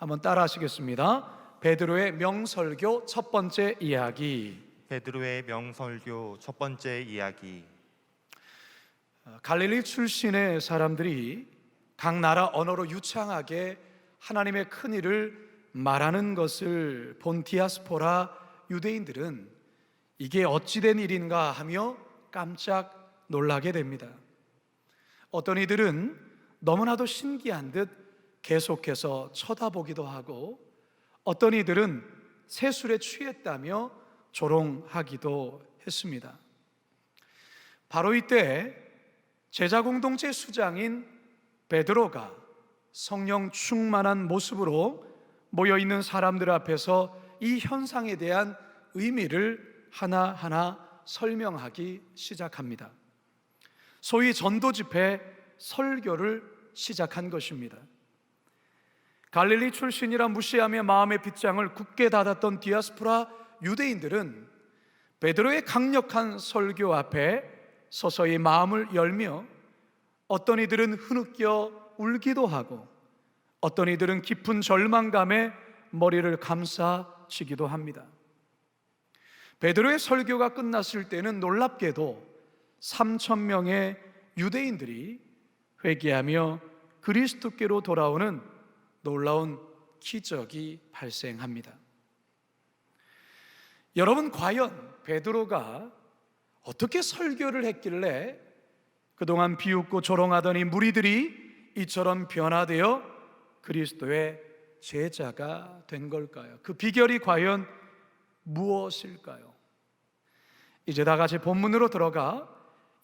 한번 따라 하시겠습니다. 베드로의 명설교 첫 번째 이야기. 베드로의 명설교 첫 번째 이야기. 갈릴리 출신의 사람들이 각 나라 언어로 유창하게 하나님의 큰 일을 말하는 것을 본 디아스포라 유대인들은 이게 어찌된 일인가 하며 깜짝 놀라게 됩니다. 어떤 이들은 너무나도 신기한 듯 계속해서 쳐다보기도 하고, 어떤 이들은 세술에 취했다며 조롱하기도 했습니다. 바로 이때 제자 공동체 수장인 베드로가 성령 충만한 모습으로 모여있는 사람들 앞에서 이 현상에 대한 의미를 하나하나 설명하기 시작합니다. 소위 전도 집회 설교를 시작한 것입니다. 갈릴리 출신이라 무시하며 마음의 빗장을 굳게 닫았던 디아스포라 유대인들은 베드로의 강력한 설교 앞에 서서히 마음을 열며, 어떤 이들은 흐느껴 울기도 하고 어떤 이들은 깊은 절망감에 머리를 감싸쥐기도 합니다. 베드로의 설교가 끝났을 때는 놀랍게도 3,000명의 유대인들이 회개하며 그리스도께로 돌아오는 놀라운 기적이 발생합니다. 여러분, 과연 베드로가 어떻게 설교를 했길래 그동안 비웃고 조롱하던 이 무리들이 이처럼 변화되어 그리스도의 제자가 된 걸까요? 그 비결이 과연 무엇일까요? 이제 다 같이 본문으로 들어가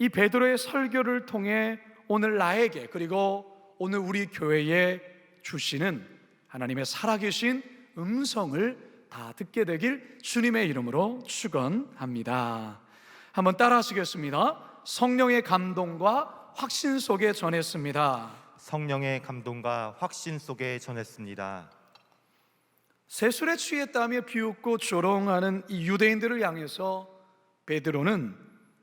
이 베드로의 설교를 통해 오늘 나에게, 그리고 오늘 우리 교회에 주시는 하나님의 살아계신 음성을 다 듣게 되길 주님의 이름으로 축원합니다. 한번 따라 하시겠습니다. 성령의 감동과 확신 속에 전했습니다. 성령의 감동과 확신 속에 전했습니다. 세술에 취했다며 비웃고 조롱하는 이 유대인들을 향해서 베드로는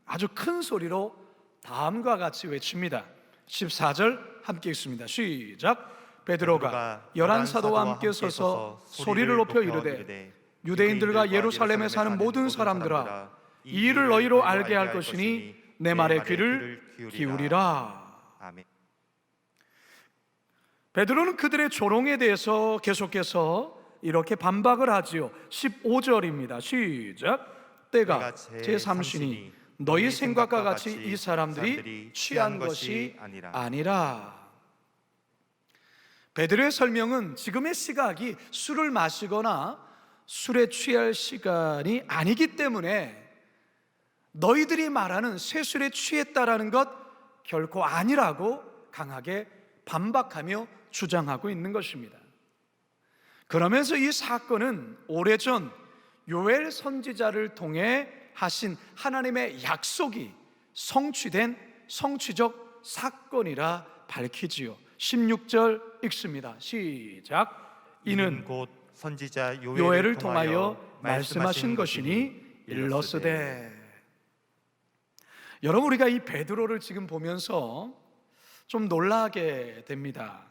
아주 큰 소리로 다음과 같이 외칩니다. 14절 함께 읽습니다. 시작. 베드로가 열한 사도와 함께 서서 소리를 높여 이르되, 유대인들과 예루살렘에 사는 모든 사람들아, 이 일을 너희로 알게 할 것이니 내 말에 귀를 기울이라. 아멘. 베드로는 그들의 조롱에 대해서 계속해서 이렇게 반박을 하지요. 15절입니다. 시작. 때가 제3시니 너희 생각과 같이 이 사람들이 취한 것이 아니라. 베드로의 설명은 지금의 시각이 술을 마시거나 술에 취할 시간이 아니기 때문에 너희들이 말하는 쇠술에 취했다라는 것 결코 아니라고 강하게 반박하며 주장하고 있는 것입니다. 그러면서 이 사건은 오래전 요엘 선지자를 통해 하신 하나님의 약속이 성취된 성취적 사건이라 밝히지요. 16절 읽습니다. 시작. 이는 곧 선지자 요엘을 통하여 말씀하신 것이니 일러스되. 여러분, 우리가 이 베드로를 지금 보면서 좀 놀라게 됩니다.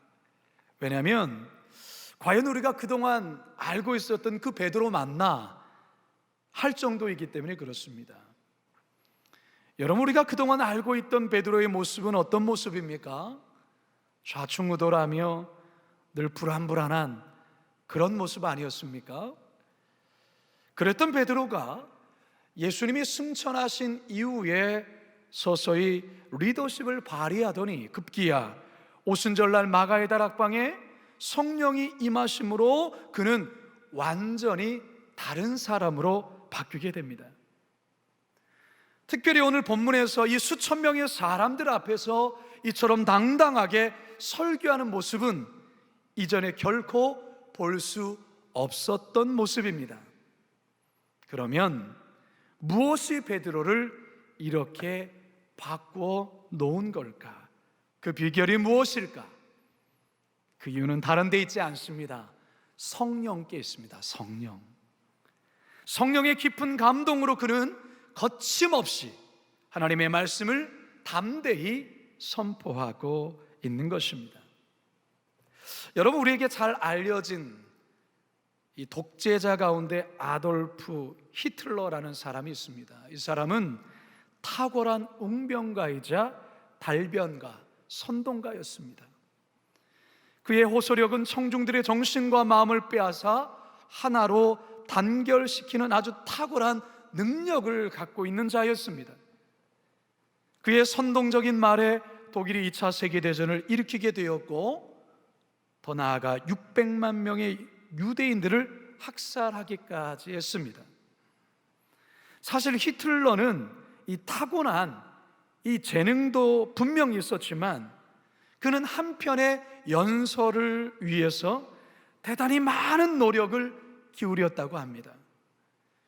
왜냐하면 과연 우리가 그동안 알고 있었던 그 베드로 맞나 할 정도이기 때문에 그렇습니다. 여러분, 우리가 그동안 알고 있던 베드로의 모습은 어떤 모습입니까? 좌충우돌하며 늘 불안불안한 그런 모습 아니었습니까? 그랬던 베드로가 예수님이 승천하신 이후에 서서히 리더십을 발휘하더니 급기야 오순절날 마가의 다락방에 성령이 임하심으로 그는 완전히 다른 사람으로 바뀌게 됩니다. 특별히 오늘 본문에서 이 수천 명의 사람들 앞에서 이처럼 당당하게 설교하는 모습은 이전에 결코 볼 수 없었던 모습입니다. 그러면 무엇이 베드로를 이렇게 바꾸어 놓은 걸까? 그 비결이 무엇일까? 그 이유는 다른 데 있지 않습니다. 성령께 있습니다. 성령의 깊은 감동으로 그는 거침없이 하나님의 말씀을 담대히 선포하고 있는 것입니다. 여러분, 우리에게 잘 알려진 이 독재자 가운데 아돌프 히틀러라는 사람이 있습니다. 이 사람은 탁월한 웅변가이자 달변가, 선동가였습니다. 그의 호소력은 청중들의 정신과 마음을 빼앗아 하나로 단결시키는 아주 탁월한 능력을 갖고 있는 자였습니다. 그의 선동적인 말에 독일이 2차 세계대전을 일으키게 되었고, 더 나아가 600만 명의 유대인들을 학살하기까지 했습니다. 사실 히틀러는 이 타고난 이 재능도 분명히 있었지만, 그는 한편의 연설을 위해서 대단히 많은 노력을 기울였다고 합니다.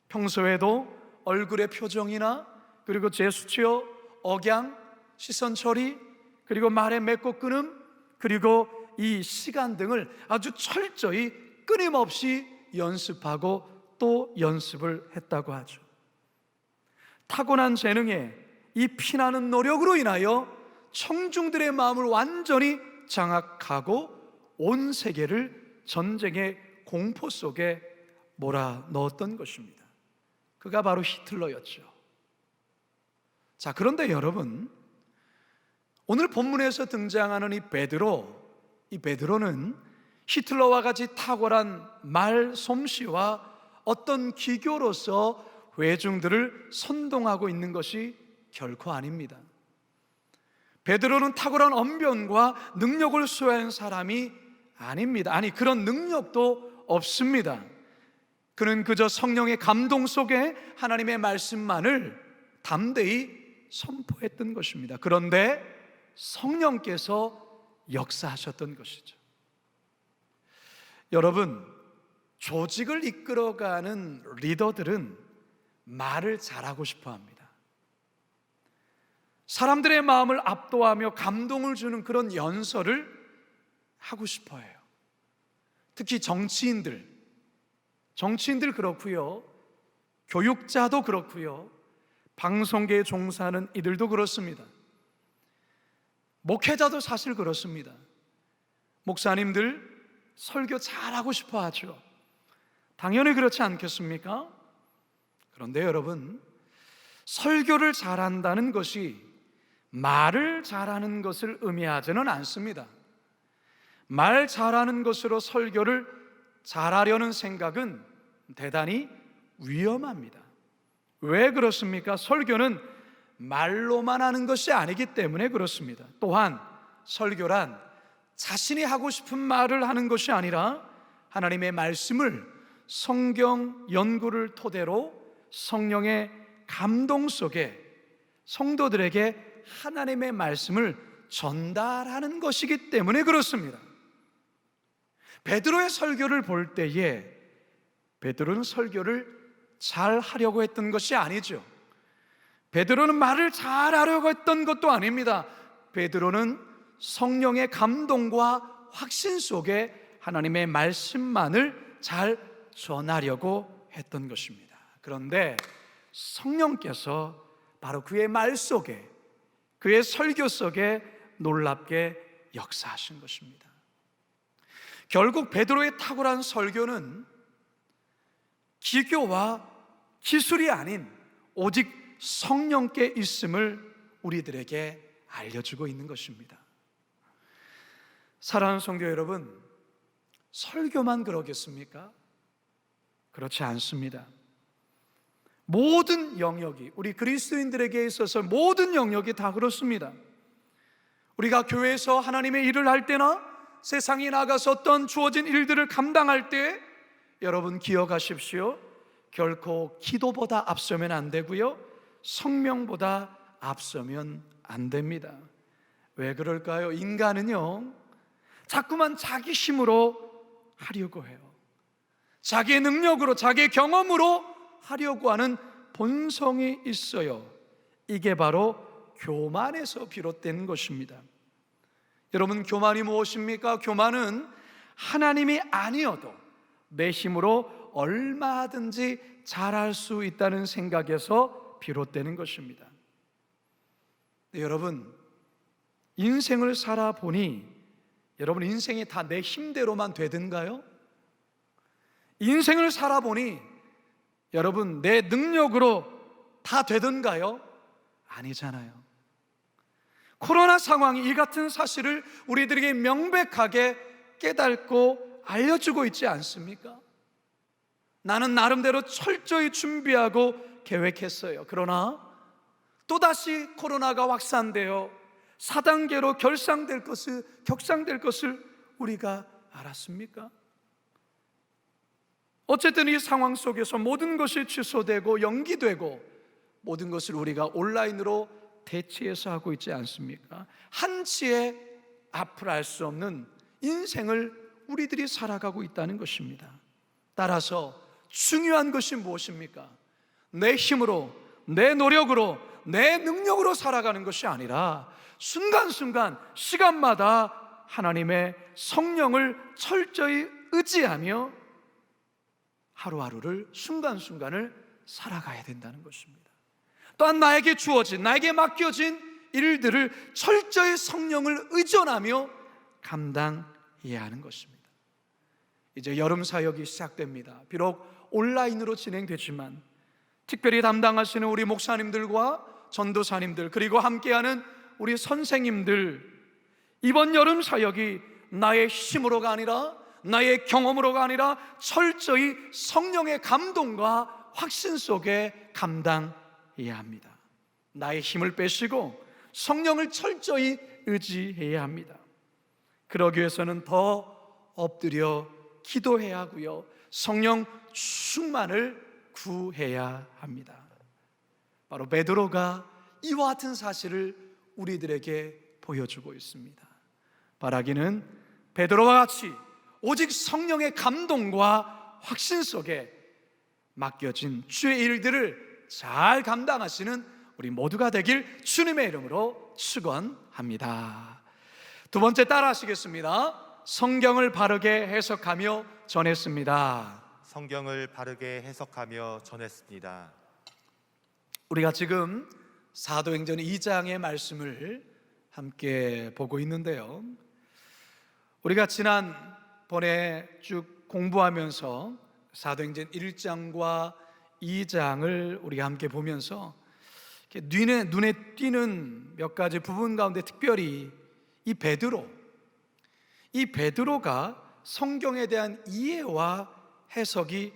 평소에도 얼굴의 표정이나 그리고 제스처, 억양, 시선 처리, 그리고 말의 맺고 끊음, 그리고 이 시간 등을 아주 철저히 끊임없이 연습하고 또 연습을 했다고 하죠. 타고난 재능에 이 피나는 노력으로 인하여 청중들의 마음을 완전히 장악하고 온 세계를 전쟁의 공포 속에 몰아넣었던 것입니다. 그가 바로 히틀러였죠. 자, 그런데 여러분, 오늘 본문에서 등장하는 이 베드로는 히틀러와 같이 탁월한 말 솜씨와 어떤 기교로서 회중들을 선동하고 있는 것이 결코 아닙니다. 베드로는 탁월한 언변과 능력을 소유한 사람이 아닙니다. 아니, 그런 능력도 없습니다. 그는 그저 성령의 감동 속에 하나님의 말씀만을 담대히 선포했던 것입니다. 그런데 성령께서 역사하셨던 것이죠. 여러분, 조직을 이끌어가는 리더들은 말을 잘하고 싶어 합니다. 사람들의 마음을 압도하며 감동을 주는 그런 연설을 하고 싶어 해요. 특히 정치인들 그렇고요, 교육자도 그렇고요, 방송계에 종사하는 이들도 그렇습니다. 목회자도 사실 그렇습니다. 목사님들 설교 잘하고 싶어 하죠. 당연히 그렇지 않겠습니까? 그런데 여러분, 설교를 잘한다는 것이 말을 잘하는 것을 의미하지는 않습니다. 말 잘하는 것으로 설교를 잘하려는 생각은 대단히 위험합니다. 왜 그렇습니까? 설교는 말로만 하는 것이 아니기 때문에 그렇습니다. 또한 설교란 자신이 하고 싶은 말을 하는 것이 아니라 하나님의 말씀을 성경 연구를 토대로 성령의 감동 속에 성도들에게 하나님의 말씀을 전달하는 것이기 때문에 그렇습니다. 베드로의 설교를 볼 때에 베드로는 설교를 잘 하려고 했던 것이 아니죠. 베드로는 말을 잘 하려고 했던 것도 아닙니다. 베드로는 성령의 감동과 확신 속에 하나님의 말씀만을 잘 전하려고 했던 것입니다. 그런데 성령께서 바로 그의 말 속에, 그의 설교 속에 놀랍게 역사하신 것입니다. 결국 베드로의 탁월한 설교는 기교와 기술이 아닌 오직 성령께 있음을 우리들에게 알려주고 있는 것입니다. 사랑하는 성도 여러분, 설교만 그러겠습니까? 그렇지 않습니다. 모든 영역이, 우리 그리스도인들에게 있어서 모든 영역이 다 그렇습니다. 우리가 교회에서 하나님의 일을 할 때나 세상에 나가서 어떤 주어진 일들을 감당할 때, 여러분 기억하십시오. 결코 기도보다 앞서면 안 되고요, 성명보다 앞서면 안 됩니다. 왜 그럴까요? 인간은요, 자꾸만 자기 힘으로 하려고 해요. 자기의 능력으로, 자기의 경험으로 하려고 하는 본성이 있어요. 이게 바로 교만에서 비롯된 것입니다. 여러분, 교만이 무엇입니까? 교만은 하나님이 아니어도 내 힘으로 얼마든지 잘할 수 있다는 생각에서 비롯되는 것입니다. 네, 여러분, 인생을 살아보니 여러분, 인생이 다 내 힘대로만 되든가요? 인생을 살아보니 여러분, 내 능력으로 다 되든가요? 아니잖아요. 코로나 상황이 이 같은 사실을 우리들에게 명백하게 깨닫고 알려주고 있지 않습니까? 나는 나름대로 철저히 준비하고 계획했어요. 그러나 또다시 코로나가 확산되어 4단계로 격상될 것을 우리가 알았습니까? 어쨌든 이 상황 속에서 모든 것이 취소되고 연기되고 모든 것을 우리가 온라인으로 대체해서 하고 있지 않습니까? 한치의 앞을 알 수 없는 인생을 우리들이 살아가고 있다는 것입니다. 따라서 중요한 것이 무엇입니까? 내 힘으로, 내 노력으로, 내 능력으로 살아가는 것이 아니라 순간순간 시간마다 하나님의 성령을 철저히 의지하며 하루하루를 순간순간을 살아가야 된다는 것입니다. 또한 나에게 주어진, 나에게 맡겨진 일들을 철저히 성령을 의존하며 감당해야 하는 것입니다. 이제 여름 사역이 시작됩니다. 비록 온라인으로 진행되지만 특별히 담당하시는 우리 목사님들과 전도사님들, 그리고 함께하는 우리 선생님들, 이번 여름 사역이 나의 힘으로가 아니라, 나의 경험으로가 아니라 철저히 성령의 감동과 확신 속에 감당해야 합니다. 나의 힘을 빼시고 성령을 철저히 의지해야 합니다. 그러기 위해서는 더 엎드려 기도해야 하고요, 성령 충만을 구해야 합니다. 바로 베드로가 이와 같은 사실을 우리들에게 보여주고 있습니다. 바라기는 베드로와 같이 오직 성령의 감동과 확신 속에 맡겨진 주의 일들을 잘 감당하시는 우리 모두가 되길 주님의 이름으로 축원합니다. 두 번째, 따라 하시겠습니다. 성경을 바르게 해석하며 전했습니다. 성경을 바르게 해석하며 전했습니다. 우리가 지금 사도행전 2장의 말씀을 함께 보고 있는데요, 우리가 지난번에 쭉 공부하면서 사도행전 1장과 2장을 우리가 함께 보면서 눈에 띄는 몇 가지 부분 가운데 특별히 이 베드로가 성경에 대한 이해와 해석이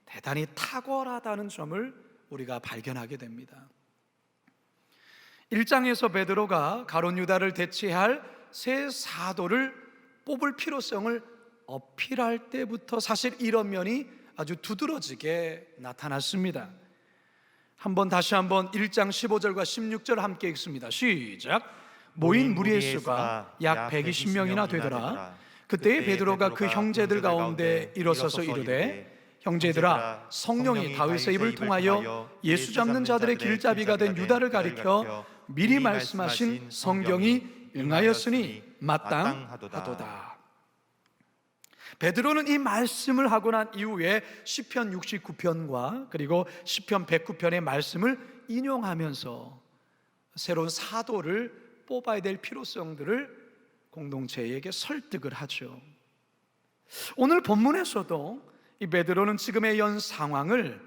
대단히 탁월하다는 점을 우리가 발견하게 됩니다. 1장에서 베드로가 가룟 유다를 대체할 새 사도를 뽑을 필요성을 어필할 때부터 사실 이런 면이 아주 두드러지게 나타났습니다. 다시 한번 1장 15절과 16절 함께 읽습니다. 시작. 모인 무리의 수가 약 120명이나 되더라. 그때에 베드로가 그 형제들 가운데 일어서서 이르되, 형제들아, 성령이 다윗의 입을 통하여 예수 잡는 자들의 길잡이가 된 유다를 가리켜 미리 말씀하신 성경이 응하였으니 마땅하도다. 베드로는 이 말씀을 하고 난 이후에 시편 69편과 그리고 시편 109편의 말씀을 인용하면서 새로운 사도를 뽑아야 될 필요성들을 공동체에게 설득을 하죠. 오늘 본문에서도 이 베드로는 지금의 현 상황을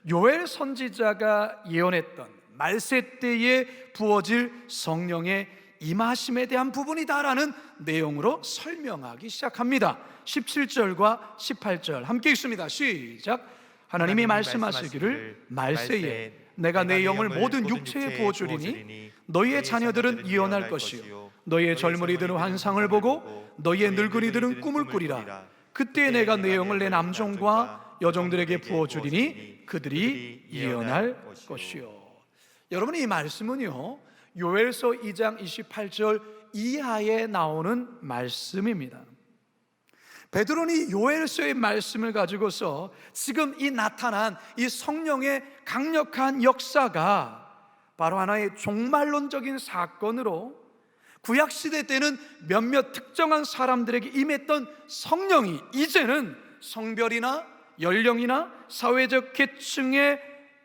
요엘 선지자가 예언했던 말세 때에 부어질 성령의 임하심에 대한 부분이다라는 내용으로 설명하기 시작합니다. 17절과 18절 함께 읽습니다. 시작. 하나님이 말씀하시기를 말세에 내가 내 영을 모든 육체에 부어주리니 너희의 자녀들은 예언할 것이요 너희의 젊은이들은 환상을 보고 너희의 늙은이들은 꿈을 꾸리라. 그때 내가 내 영을 내 남종과 여종들에게 부어주리니 그들이 예언할 것이요. 여러분, 이 말씀은요 요엘서 2장 28절 이하에 나오는 말씀입니다. 베드로는 이 요엘서의 말씀을 가지고서 지금 이 나타난 이 성령의 강력한 역사가 바로 하나의 종말론적인 사건으로 구약시대 때는 몇몇 특정한 사람들에게 임했던 성령이 이제는 성별이나 연령이나 사회적 계층에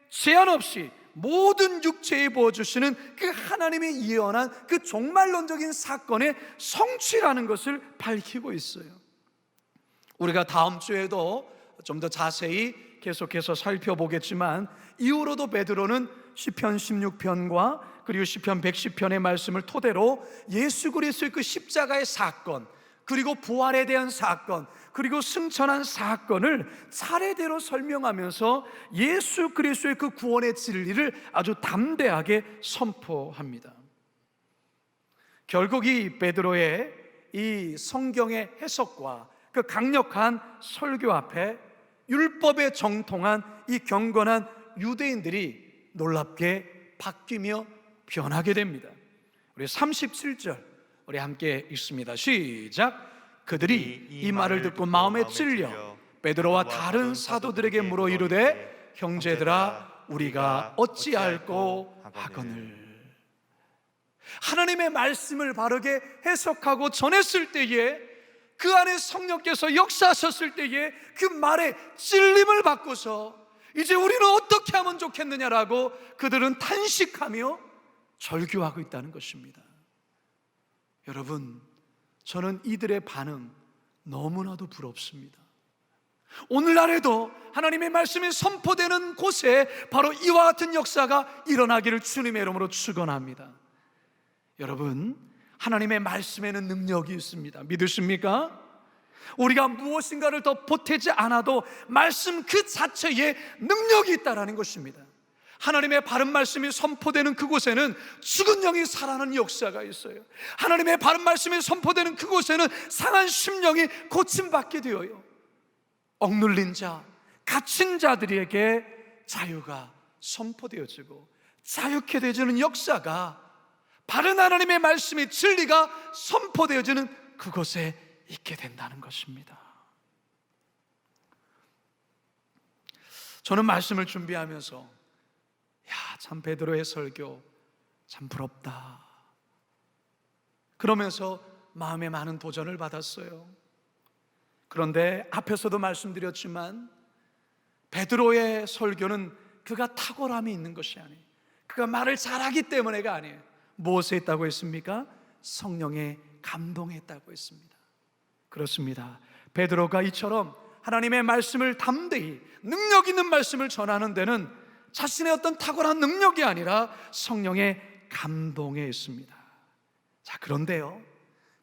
제한 없이 모든 육체에 부어주시는 그 하나님의 예언한 그 종말론적인 사건의 성취라는 것을 밝히고 있어요. 우리가 다음 주에도 좀 더 자세히 계속해서 살펴보겠지만, 이후로도 베드로는 시편 16편과 그리고 시편 110편의 말씀을 토대로 예수 그리스도의 그 십자가의 사건, 그리고 부활에 대한 사건, 그리고 승천한 사건을 차례대로 설명하면서 예수 그리스도의 그 구원의 진리를 아주 담대하게 선포합니다. 결국 이 베드로의 이 성경의 해석과 그 강력한 설교 앞에 율법에 정통한 이 경건한 유대인들이 놀랍게 바뀌며 변하게 됩니다. 우리 37절 우리 함께 읽습니다. 시작. 그들이 이 말을 듣고 마음에 찔려 베드로와 다른 사도들에게 물어 이르되 형제들아 우리가 어찌할꼬 하거늘. 하나님의 말씀을 바르게 해석하고 전했을 때에, 그 안에 성령께서 역사하셨을 때에 그 말에 찔림을 받고서 이제 우리는 어떻게 하면 좋겠느냐라고 그들은 탄식하며 절규하고 있다는 것입니다. 여러분, 저는 이들의 반응 너무나도 부럽습니다. 오늘날에도 하나님의 말씀이 선포되는 곳에 바로 이와 같은 역사가 일어나기를 주님의 이름으로 축원합니다. 여러분, 하나님의 말씀에는 능력이 있습니다. 믿으십니까? 우리가 무엇인가를 더 보태지 않아도 말씀 그 자체에 능력이 있다는 것입니다. 하나님의 바른 말씀이 선포되는 그곳에는 죽은 영이 살아나는 역사가 있어요. 하나님의 바른 말씀이 선포되는 그곳에는 상한 심령이 고침받게 되어요. 억눌린 자, 갇힌 자들에게 자유가 선포되어지고 자유케 되어지는 역사가 바른 하나님의 말씀의 진리가 선포되어지는 그곳에 있게 된다는 것입니다. 저는 말씀을 준비하면서 참 베드로의 설교 참 부럽다, 그러면서 마음에 많은 도전을 받았어요. 그런데 앞에서도 말씀드렸지만 베드로의 설교는 그가 탁월함이 있는 것이 아니에요. 그가 말을 잘하기 때문에가 아니에요. 무엇에 있다고 했습니까? 성령의 감동에 있다고 했습니다. 그렇습니다. 베드로가 이처럼 하나님의 말씀을 담대히 능력 있는 말씀을 전하는 데는 자신의 어떤 탁월한 능력이 아니라 성령의 감동에 있습니다. 자, 그런데요,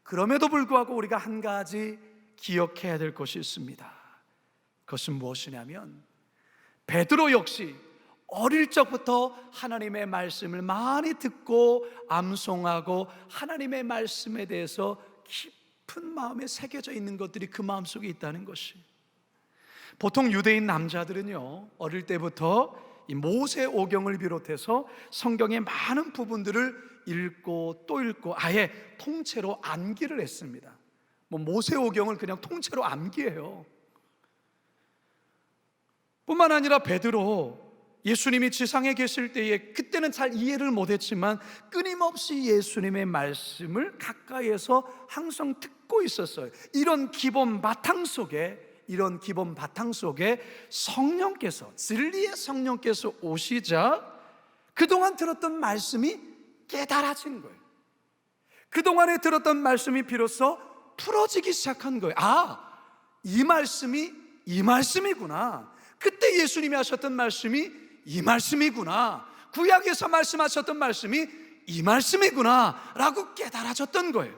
그럼에도 불구하고 우리가 한 가지 기억해야 될 것이 있습니다. 그것은 무엇이냐면 베드로 역시 어릴 적부터 하나님의 말씀을 많이 듣고 암송하고 하나님의 말씀에 대해서 깊은 마음에 새겨져 있는 것들이 그 마음속에 있다는 것이, 보통 유대인 남자들은요, 어릴 때부터 이 모세오경을 비롯해서 성경의 많은 부분들을 읽고 또 읽고 아예 통째로 암기를 했습니다. 모세오경을 그냥 통째로 암기해요. 뿐만 아니라 베드로, 예수님이 지상에 계실 때에 그때는 잘 이해를 못했지만 끊임없이 예수님의 말씀을 가까이에서 항상 듣고 있었어요. 이런 기본 바탕 속에 성령께서, 진리의 성령께서 오시자 그동안 들었던 말씀이 깨달아진 거예요. 그동안에 들었던 말씀이 비로소 풀어지기 시작한 거예요. 이 말씀이구나. 그때 예수님이 하셨던 말씀이 이 말씀이구나. 구약에서 말씀하셨던 말씀이 이 말씀이구나 라고 깨달아졌던 거예요.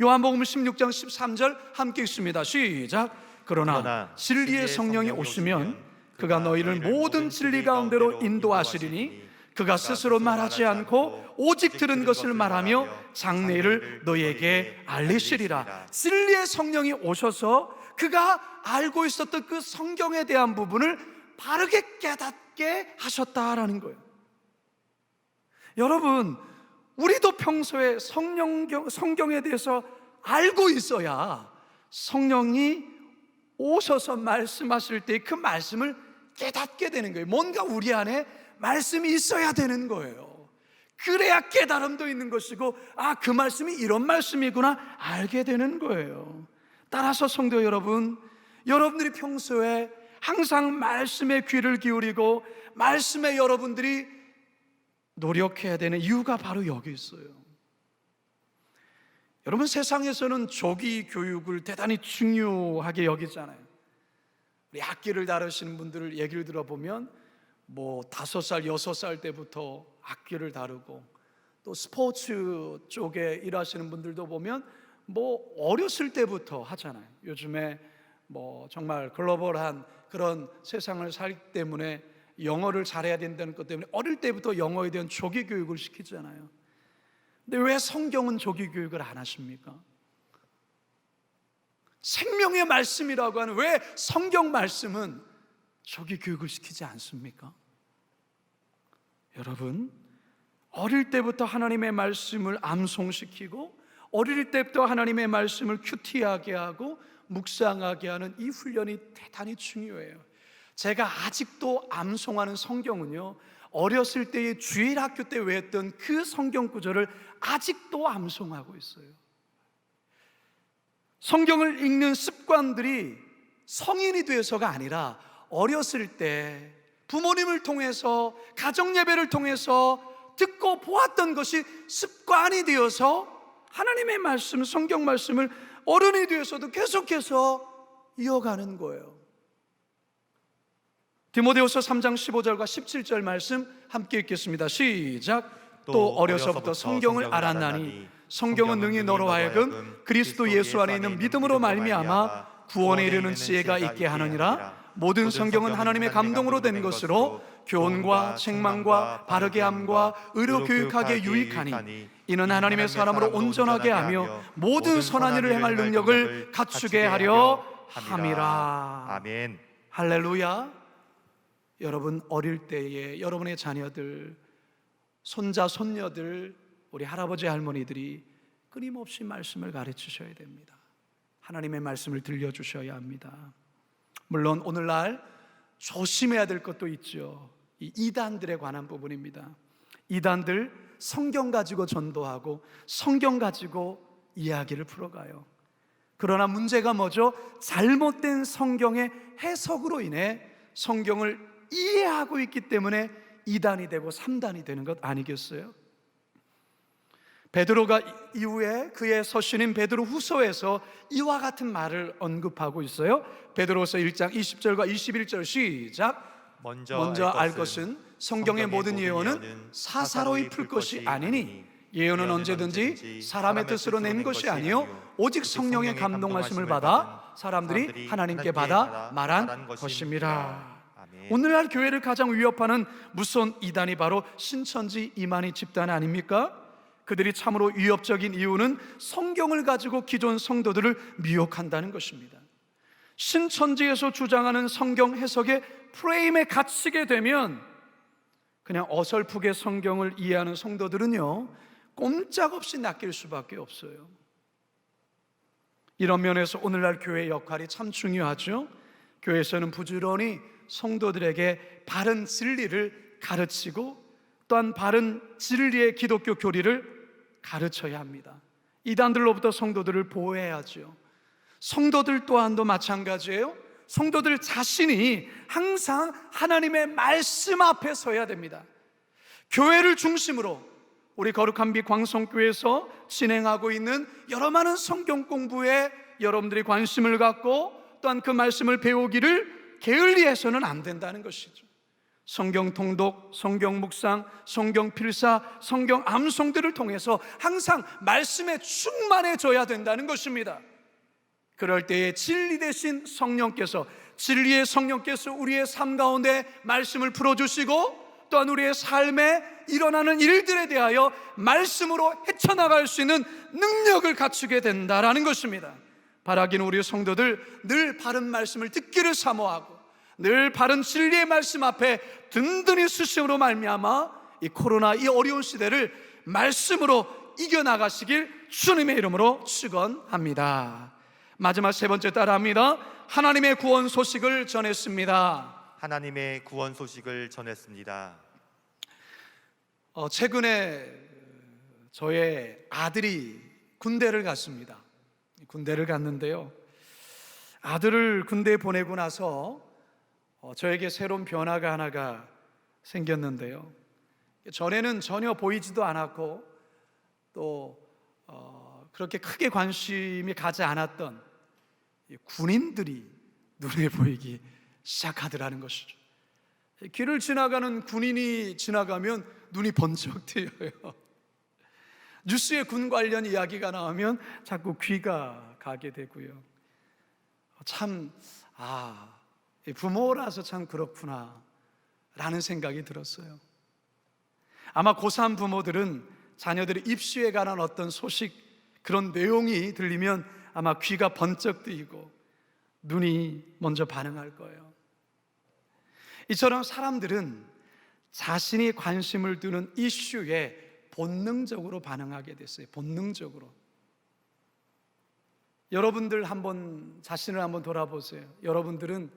요한복음 16장 13절 함께 읽습니다. 시작. 그러나 진리의 성령이 오시면 그가 너희를 모든 진리 가운데로 인도하시리니 그가 스스로 말하지 않고 오직 들은 것을 말하며 장래를 너희에게 알리시리라. 진리의 성령이 오셔서 그가 알고 있었던 그 성경에 대한 부분을 바르게 깨닫게 하셨다라는 거예요. 여러분, 우리도 평소에 성경에 대해서 알고 있어야 성령이 오셔서 말씀하실 때 그 말씀을 깨닫게 되는 거예요. 뭔가 우리 안에 말씀이 있어야 되는 거예요. 그래야 깨달음도 있는 것이고, 그 말씀이 이런 말씀이구나 알게 되는 거예요. 따라서 성도 여러분, 여러분들이 평소에 항상 말씀에 귀를 기울이고 말씀에 여러분들이 노력해야 되는 이유가 바로 여기 있어요. 여러분, 세상에서는 조기 교육을 대단히 중요하게 여기잖아요. 우리 악기를 다루시는 분들을 얘기를 들어보면 5살, 6살 때부터 악기를 다루고, 또 스포츠 쪽에 일하시는 분들도 보면 어렸을 때부터 하잖아요. 요즘에 정말 글로벌한 그런 세상을 살기 때문에 영어를 잘해야 된다는 것 때문에 어릴 때부터 영어에 대한 조기 교육을 시키잖아요. 근데 왜 성경은 조기 교육을 안 하십니까? 생명의 말씀이라고 하는 왜 성경 말씀은 조기 교육을 시키지 않습니까? 여러분, 어릴 때부터 하나님의 말씀을 암송시키고 어릴 때부터 하나님의 말씀을 큐티하게 하고 묵상하게 하는 이 훈련이 대단히 중요해요. 제가 아직도 암송하는 성경은요, 어렸을 때의 주일학교 때 외웠던 그 성경 구절을 아직도 암송하고 있어요. 성경을 읽는 습관들이 성인이 돼서가 아니라 어렸을 때 부모님을 통해서, 가정 예배를 통해서 듣고 보았던 것이 습관이 되어서 하나님의 말씀, 성경 말씀을 어른이 되어서도 계속해서 이어가는 거예요. 디모데후서 3장 15절과 17절 말씀 함께 읽겠습니다. 시작. 또 어려서부터 성경을 알았나니 성경은 능히 너로 하여금 그리스도 예수 안에 있는 믿음으로 말미암아 구원에 이르는 지혜가 있게 하느니라. 모든 성경은 하나님의 감동으로 된 것으로 교훈과 책망과 바르게 함과 의로 교육하기에 유익하니 이는 하나님의 사람으로 온전하게 하며 모든 선한 일을 행할 능력을 갖추게 하려 함이라. 아멘. 할렐루야. 여러분, 어릴 때에 여러분의 자녀들, 손자, 손녀들, 우리 할아버지, 할머니들이 끊임없이 말씀을 가르치셔야 됩니다. 하나님의 말씀을 들려주셔야 합니다. 물론 오늘날 조심해야 될 것도 있죠. 이 이단들에 관한 부분입니다. 이단들 성경 가지고 전도하고 성경 가지고 이야기를 풀어가요. 그러나 문제가 뭐죠? 잘못된 성경의 해석으로 인해 성경을 이해하고 있기 때문에 2단이 되고 3단이 되는 것 아니겠어요? 베드로가 이후에 그의 서신인 베드로 후서에서 이와 같은 말을 언급하고 있어요. 베드로서 1장 20절과 21절 시작. 먼저 알 것은 성경의 모든 예언은 사사로이 풀 것이 아니니 예언은 언제든지 사람의 뜻으로 낸 것이 아니요 오직 성령의 감동하심을 받아 사람들이 하나님께 받아 말한 것입니다. 오늘날 교회를 가장 위협하는 무서운 이단이 바로 신천지 이만희 집단 아닙니까? 그들이 참으로 위협적인 이유는 성경을 가지고 기존 성도들을 미혹한다는 것입니다. 신천지에서 주장하는 성경 해석의 프레임에 갇히게 되면 그냥 어설프게 성경을 이해하는 성도들은요, 꼼짝없이 낚일 수밖에 없어요. 이런 면에서 오늘날 교회의 역할이 참 중요하죠. 교회에서는 부지런히 성도들에게 바른 진리를 가르치고 또한 바른 진리의 기독교 교리를 가르쳐야 합니다. 이단들로부터 성도들을 보호해야죠. 성도들 또한도 마찬가지예요. 성도들 자신이 항상 하나님의 말씀 앞에 서야 됩니다. 교회를 중심으로 우리 거룩한 빛 광성교회에서 진행하고 있는 여러 많은 성경 공부에 여러분들이 관심을 갖고 또한 그 말씀을 배우기를 게을리해서는 안 된다는 것이죠. 성경 통독, 성경 묵상, 성경 필사, 성경 암송들을 통해서 항상 말씀에 충만해져야 된다는 것입니다. 그럴 때에 진리 대신 성령께서, 진리의 성령께서 우리의 삶 가운데 말씀을 풀어주시고 또한 우리의 삶에 일어나는 일들에 대하여 말씀으로 헤쳐나갈 수 있는 능력을 갖추게 된다는 것입니다. 바라기는 우리 성도들 늘 바른 말씀을 듣기를 사모하고 늘 바른 진리의 말씀 앞에 든든히 쓰심으로 말미암아 이 코로나 이 어려운 시대를 말씀으로 이겨나가시길 주님의 이름으로 축원합니다. 마지막 세 번째 따라합니다. 하나님의 구원 소식을 전했습니다. 하나님의 구원 소식을 전했습니다. 최근에 저의 아들이 군대를 갔습니다. 군대를 갔는데요, 아들을 군대에 보내고 나서 저에게 새로운 변화가 하나가 생겼는데요, 전에는 전혀 보이지도 않았고 또 그렇게 크게 관심이 가지 않았던 이 군인들이 눈에 보이기 시작하더라는 것이죠. 길을 지나가는 군인이 지나가면 눈이 번쩍 뜨여요. 뉴스에 군 관련 이야기가 나오면 자꾸 귀가 가게 되고요. 참, 부모라서 참 그렇구나 라는 생각이 들었어요. 아마 고3 부모들은 자녀들의 입시에 관한 어떤 소식, 그런 내용이 들리면 아마 귀가 번쩍 뜨이고 눈이 먼저 반응할 거예요. 이처럼 사람들은 자신이 관심을 두는 이슈에 본능적으로 반응하게 됐어요. 본능적으로. 여러분들 자신을 한번 돌아보세요. 여러분들은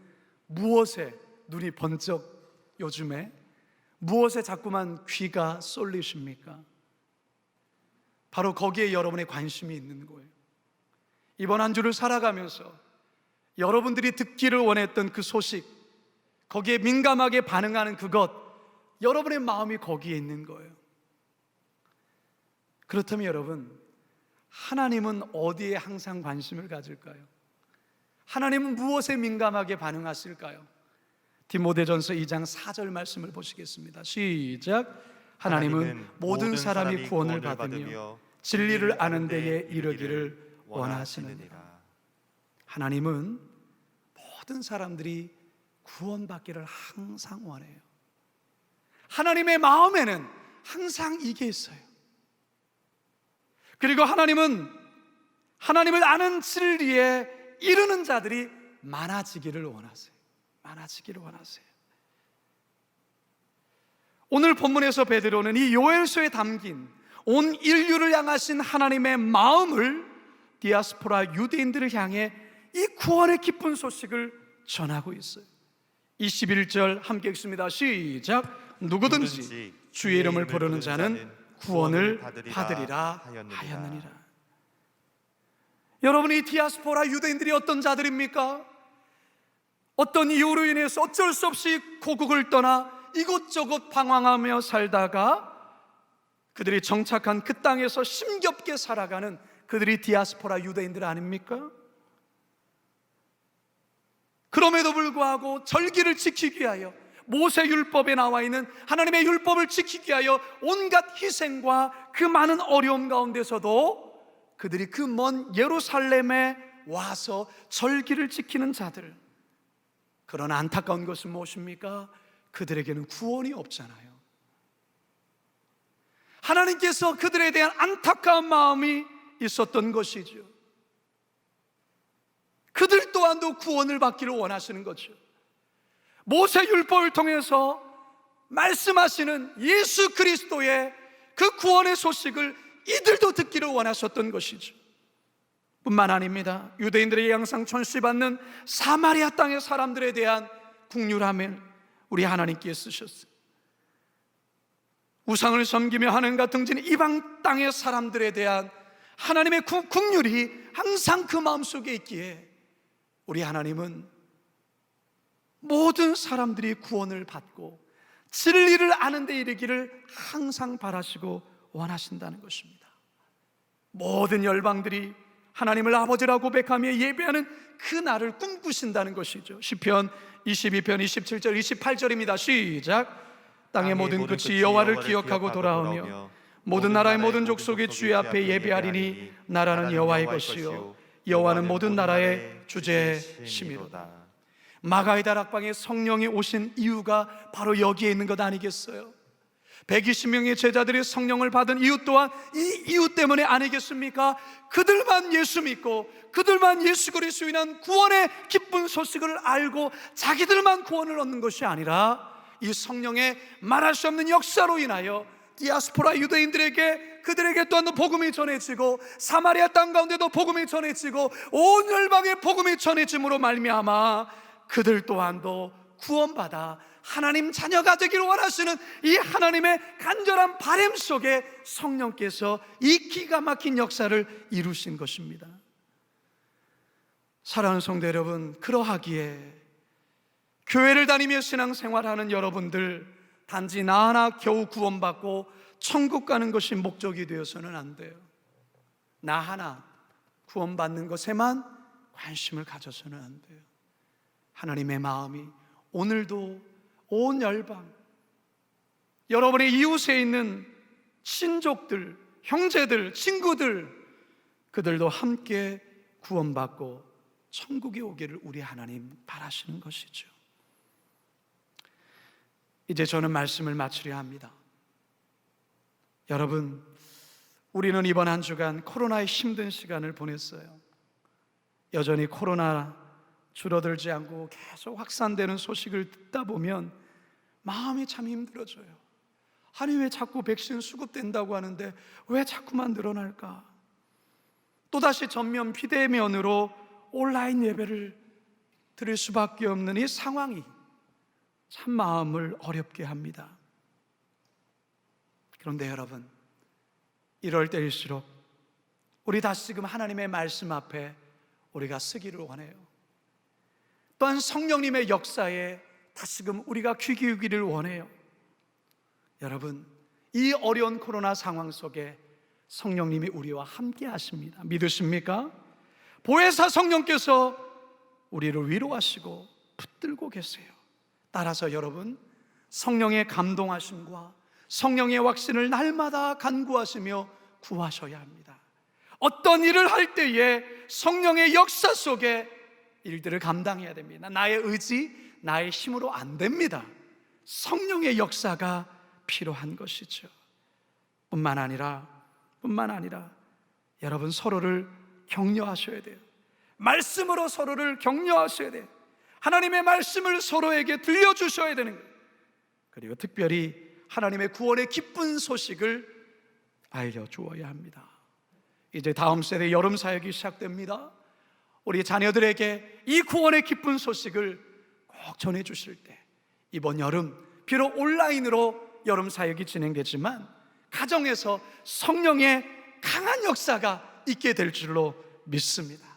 무엇에 눈이 번쩍, 요즘에 무엇에 자꾸만 귀가 쏠리십니까? 바로 거기에 여러분의 관심이 있는 거예요. 이번 한 주를 살아가면서 여러분들이 듣기를 원했던 그 소식, 거기에 민감하게 반응하는 그것, 여러분의 마음이 거기에 있는 거예요. 그렇다면 여러분, 하나님은 어디에 항상 관심을 가질까요? 하나님은 무엇에 민감하게 반응하실까요? 디모데전서 2장 4절 말씀을 보시겠습니다. 시작. 하나님은 모든 사람이 구원을 받으며 진리를 아는 데에 이르기를 원하시느니라. 하나님은 모든 사람들이 구원받기를 항상 원해요. 하나님의 마음에는 항상 이게 있어요. 그리고 하나님은 하나님을 아는 진리에 이르는 자들이 많아지기를 원하세요. 많아지기를 원하세요. 오늘 본문에서 베드로는 이 요엘서에 담긴 온 인류를 향하신 하나님의 마음을 디아스포라 유대인들을 향해 이 구원의 기쁜 소식을 전하고 있어요. 21절 함께 읽습니다. 시작. 누구든지 주의 이름을 부르는 자는 구원을 받으리라 하였느니라. 여러분, 이 디아스포라 유대인들이 어떤 자들입니까? 어떤 이유로 인해서 어쩔 수 없이 고국을 떠나 이곳저곳 방황하며 살다가 그들이 정착한 그 땅에서 힘겹게 살아가는 그들이 디아스포라 유대인들 아닙니까? 그럼에도 불구하고 절기를 지키기 위하여, 모세 율법에 나와 있는 하나님의 율법을 지키기 위하여 온갖 희생과 그 많은 어려움 가운데서도 그들이 그 먼 예루살렘에 와서 절기를 지키는 자들. 그러나 안타까운 것은 무엇입니까? 그들에게는 구원이 없잖아요. 하나님께서 그들에 대한 안타까운 마음이 있었던 것이죠. 그들 또한도 구원을 받기를 원하시는 거죠. 모세 율법을 통해서 말씀하시는 예수 그리스도의 그 구원의 소식을 이들도 듣기를 원하셨던 것이죠. 뿐만 아닙니다. 유대인들에게 항상 천시받는 사마리아 땅의 사람들에 대한 국률함을 우리 하나님께 쓰셨어요. 우상을 섬기며 하나님과 등진 이방 땅의 사람들에 대한 하나님의 국률이 항상 그 마음속에 있기에 우리 하나님은 모든 사람들이 구원을 받고 진리를 아는 데 이르기를 항상 바라시고 원하신다는 것입니다. 모든 열방들이 하나님을 아버지라고 고백하며 예배하는 그 날을 꿈꾸신다는 것이죠. 시편 22편 27절 28절입니다. 시작. 땅의 모든 끝이 여호와를 기억하고 돌아오며 모든 나라의 모든 족속이 주의 앞에 예배하리니 나라는 여호와의 것이요 여호와는 모든 나라의 주제심이로다. 마가의 다락방에 성령이 오신 이유가 바로 여기에 있는 것 아니겠어요? 120명의 제자들이 성령을 받은 이유 또한 이 이유 때문에 아니겠습니까? 그들만 예수 믿고 그들만 예수 그리스도로 인한 구원의 기쁜 소식을 알고 자기들만 구원을 얻는 것이 아니라 이 성령의 말할 수 없는 역사로 인하여 디아스포라 유대인들에게 그들에게 또한 복음이 전해지고 사마리아 땅 가운데도 복음이 전해지고 온 열방에 복음이 전해짐으로 말미암아 그들 또한도 구원받아 하나님 자녀가 되기를 원하시는 이 하나님의 간절한 바람 속에 성령께서 이 기가 막힌 역사를 이루신 것입니다. 사랑하는 성도 여러분, 그러하기에 교회를 다니며 신앙생활하는 여러분들, 단지 나 하나 겨우 구원받고 천국 가는 것이 목적이 되어서는 안 돼요. 나 하나 구원받는 것에만 관심을 가져서는 안 돼요. 하나님의 마음이 오늘도 온 열방, 여러분의 이웃에 있는 친족들, 형제들, 친구들, 그들도 함께 구원받고 천국에 오기를 우리 하나님 바라시는 것이죠. 이제 저는 말씀을 마치려 합니다. 여러분, 우리는 이번 한 주간 코로나의 힘든 시간을 보냈어요. 여전히 코로나 줄어들지 않고 계속 확산되는 소식을 듣다 보면 마음이 참 힘들어져요. 아니, 왜 자꾸 백신 수급된다고 하는데 왜 자꾸만 늘어날까? 또다시 전면 비대면으로 온라인 예배를 드릴 수밖에 없는 이 상황이 참 마음을 어렵게 합니다. 그런데 여러분, 이럴 때일수록 우리 다시금 하나님의 말씀 앞에 우리가 서기를 원해요. 또한 성령님의 역사에 다시금 우리가 귀 기울이기를 원해요. 여러분, 이 어려운 코로나 상황 속에 성령님이 우리와 함께 하십니다. 믿으십니까? 보혜사 성령께서 우리를 위로하시고 붙들고 계세요. 따라서 여러분, 성령의 감동하심과 성령의 확신을 날마다 간구하시며 구하셔야 합니다. 어떤 일을 할 때에 성령의 역사 속에 일들을 감당해야 됩니다. 나의 의지, 나의 힘으로 안 됩니다. 성령의 역사가 필요한 것이죠. 뿐만 아니라 여러분, 서로를 격려하셔야 돼요. 말씀으로 서로를 격려하셔야 돼요. 하나님의 말씀을 서로에게 들려주셔야 되는 거예요. 그리고 특별히 하나님의 구원의 기쁜 소식을 알려주어야 합니다. 이제 다음 세대 여름 사역이 시작됩니다. 우리 자녀들에게 이 구원의 기쁜 소식을 꼭 전해주실 때, 이번 여름 비록 온라인으로 여름 사역이 진행되지만 가정에서 성령의 강한 역사가 있게 될 줄로 믿습니다.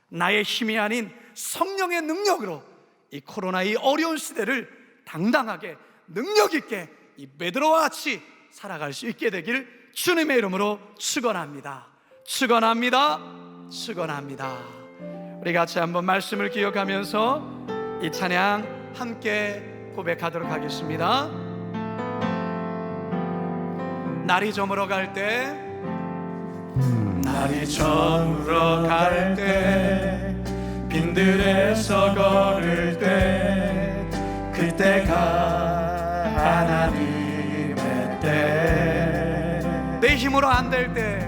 나의 힘이 아닌 성령의 능력으로 이 코로나의 어려운 시대를 당당하게 능력 있게 이 베드로와 같이 살아갈 수 있게 되길 주님의 이름으로 축원합니다. 축원합니다. 축원합니다. 우리 같이 한번 말씀을 기억하면서 이 찬양 함께 고백하도록 하겠습니다. 날이 저물어 갈 때, 날이 저물어 갈 때, 빈들에서 걸을 때, 그때가 하나님의 때. 내 힘으로 안 될 때,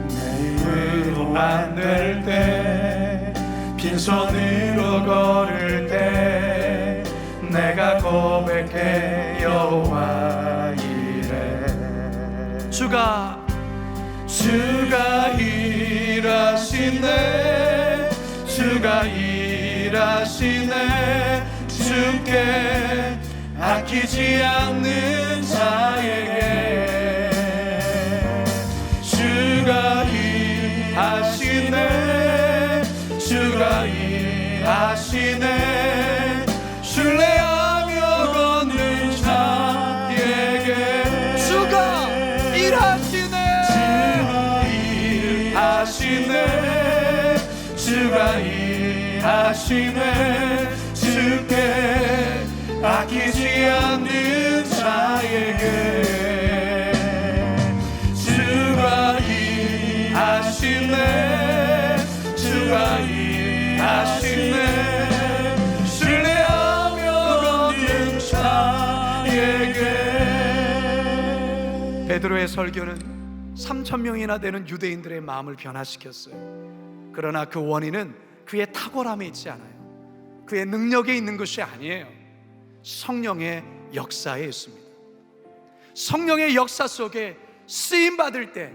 내 힘으로 안 될 때, 빈손으로 걸을 때, 내가 고백해 여호와 이래. 주가 일하시네, 주가 일하시네. 주께 아끼지 않는 자에게 주가 일하시네, 주가 일하시네. 신뢰하며 걷는 자에게 주가 일하시네, 주가 일하시네. 주께 아끼지 않는 자에게 주가 일하시네, 주가 일하시네. 신뢰하며 걷는 자에게. 베드로의 설교는 3,000명이나 되는 유대인들의 마음을 변화시켰어요. 그러나 그 원인은 그의 탁월함에 있지 않아요. 그의 능력에 있는 것이 아니에요. 성령의 역사에 있습니다. 성령의 역사 속에 쓰임받을 때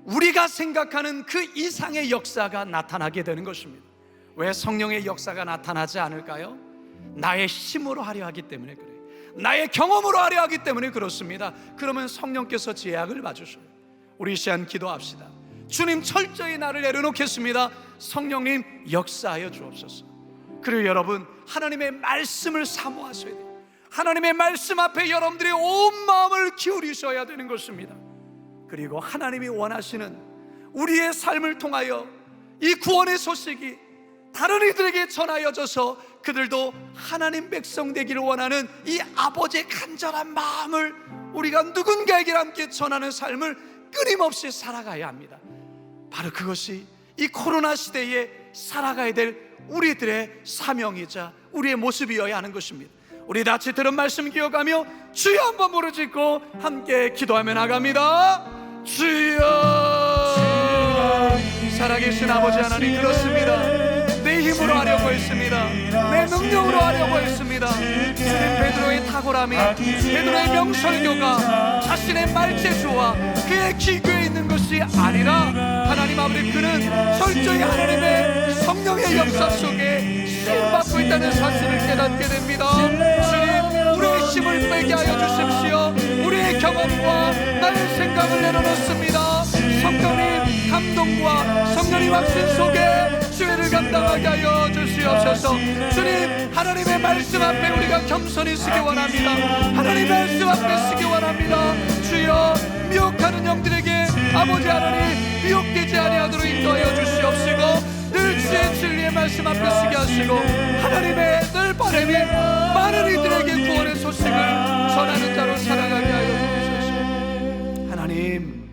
우리가 생각하는 그 이상의 역사가 나타나게 되는 것입니다. 왜 성령의 역사가 나타나지 않을까요? 나의 힘으로 하려 하기 때문에 그래요. 나의 경험으로 하려 하기 때문에 그렇습니다. 그러면 성령께서 제약을 봐주셔요. 우리 이 시간 기도합시다. 주님, 철저히 나를 내려놓겠습니다. 성령님 역사하여 주옵소서. 그리고 여러분, 하나님의 말씀을 사모하셔야 돼요. 하나님의 말씀 앞에 여러분들이 온 마음을 기울이셔야 되는 것입니다. 그리고 하나님이 원하시는 우리의 삶을 통하여 이 구원의 소식이 다른 이들에게 전하여져서 그들도 하나님 백성 되기를 원하는 이 아버지의 간절한 마음을 우리가 누군가에게 함께 전하는 삶을 끊임없이 살아가야 합니다. 바로 그것이 이 코로나 시대에 살아가야 될 우리들의 사명이자 우리의 모습이어야 하는 것입니다. 우리 같이 들은 말씀 기억하며 주여 한번 부르짖고 함께 기도하며 나갑니다. 주여. 살아계신 아버지 하나님, 그렇습니다. 내 힘으로 하려고 했습니다. 내 능력으로 하려고 했습니다. 주님, 베드로의 탁월함이, 베드로의 명설교가 자신의 말재주와 그의 기교에 있는 것이 아니라 하나님 아버지, 그는 철저히 하나님의 성령의 역사 속에 쓰임받고 있다는 사실을 깨닫게 됩니다. 주님, 우리의 힘을 빼게 하여 주십시오. 우리의 경험과 나의 생각을 내려놓습니다. 성령님 감동과 성령님 확신 속에 주의를 감당하게 하여 주시옵소서. 주님, 하나님의 말씀 앞에 우리가 겸손히 서기 원합니다. 하나님의 말씀 앞에 서기 원합니다. 주여, 미혹하는 영들에게 아버지 하나님 미혹되지 아니하도록 인도하여 주시옵시고, 늘 주의 진리의 말씀 앞에 서게 하시고 하나님의 늘 바람이 많은 이들에게 구원의 소식을 전하는 자로 살아가게 하여 주옵소서. 하나님,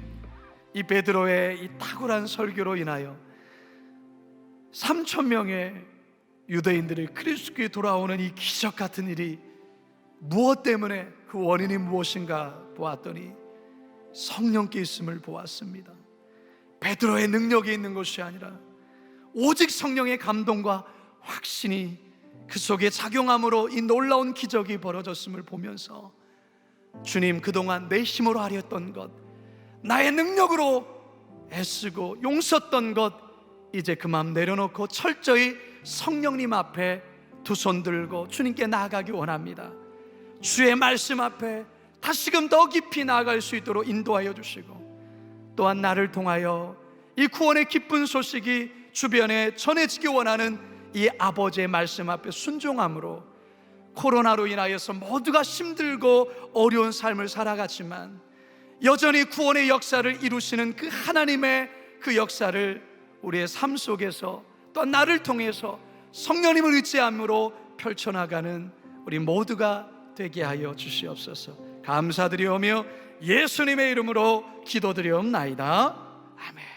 이 베드로의 이 탁월한 설교로 인하여 3,000명의 유대인들이 그리스도께 돌아오는 이 기적 같은 일이 무엇 때문에, 그 원인이 무엇인가 보았더니 성령께 있음을 보았습니다. 베드로의 능력이 있는 것이 아니라 오직 성령의 감동과 확신이 그 속에 작용함으로 이 놀라운 기적이 벌어졌음을 보면서, 주님, 그동안 내 힘으로 하려 했던 것, 나의 능력으로 애쓰고 용섰던 것, 이제 그 마음 내려놓고 철저히 성령님 앞에 두 손 들고 주님께 나아가기 원합니다. 주의 말씀 앞에 다시금 더 깊이 나아갈 수 있도록 인도하여 주시고, 또한 나를 통하여 이 구원의 기쁜 소식이 주변에 전해지기 원하는 이 아버지의 말씀 앞에 순종함으로, 코로나로 인하여서 모두가 힘들고 어려운 삶을 살아갔지만 여전히 구원의 역사를 이루시는 그 하나님의 그 역사를 우리의 삶 속에서, 또 나를 통해서 성령님을 의지함으로 펼쳐나가는 우리 모두가 되게 하여 주시옵소서. 감사드리오며 예수님의 이름으로 기도드리옵나이다. 아멘.